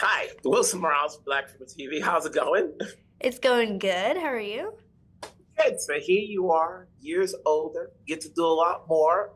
Hi, Wilson Morales, Black Film TV. How's it going? It's going good. How are you? Good. So here you are, years older, get to do a lot more.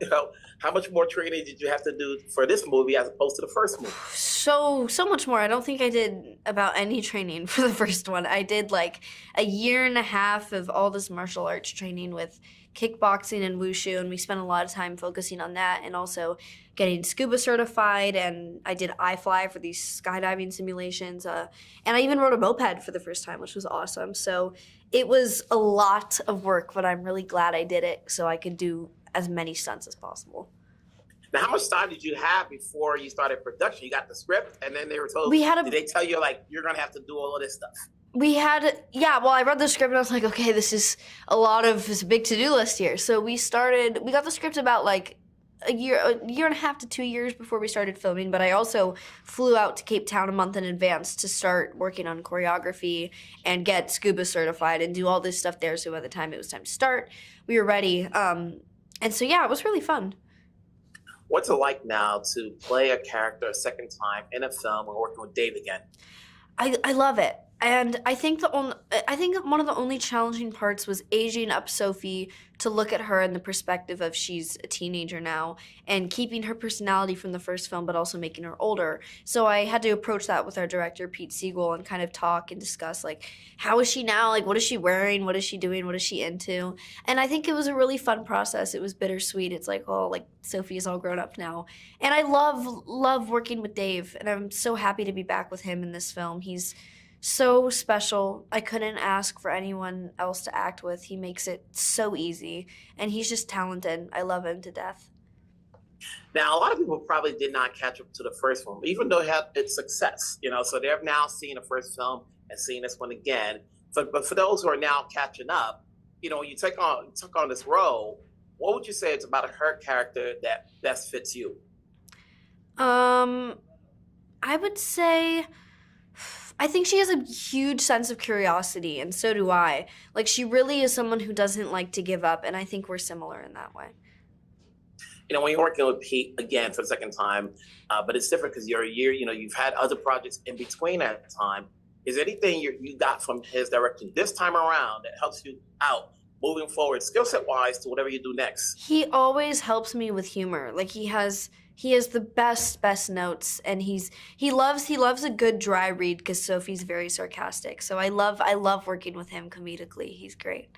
How much more training did you have to do for this movie as opposed to the first movie? So much more. I don't think I did about any training for the first one. I did like a year and a half of all this martial arts training with kickboxing and wushu, and we spent a lot of time focusing on that and also getting scuba certified. And I did iFly for these skydiving simulations, and I even rode a moped for the first time, which was awesome. So it was a lot of work, but I'm really glad I did it so I could do as many stunts as possible. Now, how much time did you have before you started production? You got the script, and then they were told, We had did a they tell you, like, you're going to have to do all of this stuff? We had, yeah, well, I read the script and I was like, okay, this is a big to-do list here. So we got the script about like a year and a half to 2 years before we started filming, but I also flew out to Cape Town a month in advance to start working on choreography and get scuba certified and do all this stuff there. So by the time it was time to start, we were ready. And so, yeah, it was really fun. What's it like now to play a character a second time in a film and working with Dave again? I love it. And I think one of the only challenging parts was aging up Sophie to look at her in the perspective of she's a teenager now and keeping her personality from the first film, but also making her older. So I had to approach that with our director, Pete Siegel, and kind of talk and discuss, like, how is she now? Like, what is she wearing? What is she doing? What is she into? And I think it was a really fun process. It was bittersweet. It's like, oh, like, Sophie is all grown up now. And I love working with Dave, and I'm so happy to be back with him in this film. He's so special. I couldn't ask for anyone else to act with. He makes it so easy, and he's just talented. I love him to death. Now, a lot of people probably did not catch up to the first one, even though it had its success, so they've now seen the first film and seen this one again. But for those who are now catching up, when you took on this role, what would you say it's about her character that best fits you? Um, I would say I think she has a huge sense of curiosity, and so do I. Like, she really is someone who doesn't like to give up, and I think we're similar in that way. When you're working with Pete again for the second time, but it's different because you're a year, you've had other projects in between that time. Is there anything you got from his direction this time around that helps you out moving forward, skill set wise, to whatever you do next? He always helps me with humor. Like, he has the best notes, and he loves a good dry read because Sophie's very sarcastic. So I love working with him comedically. He's great.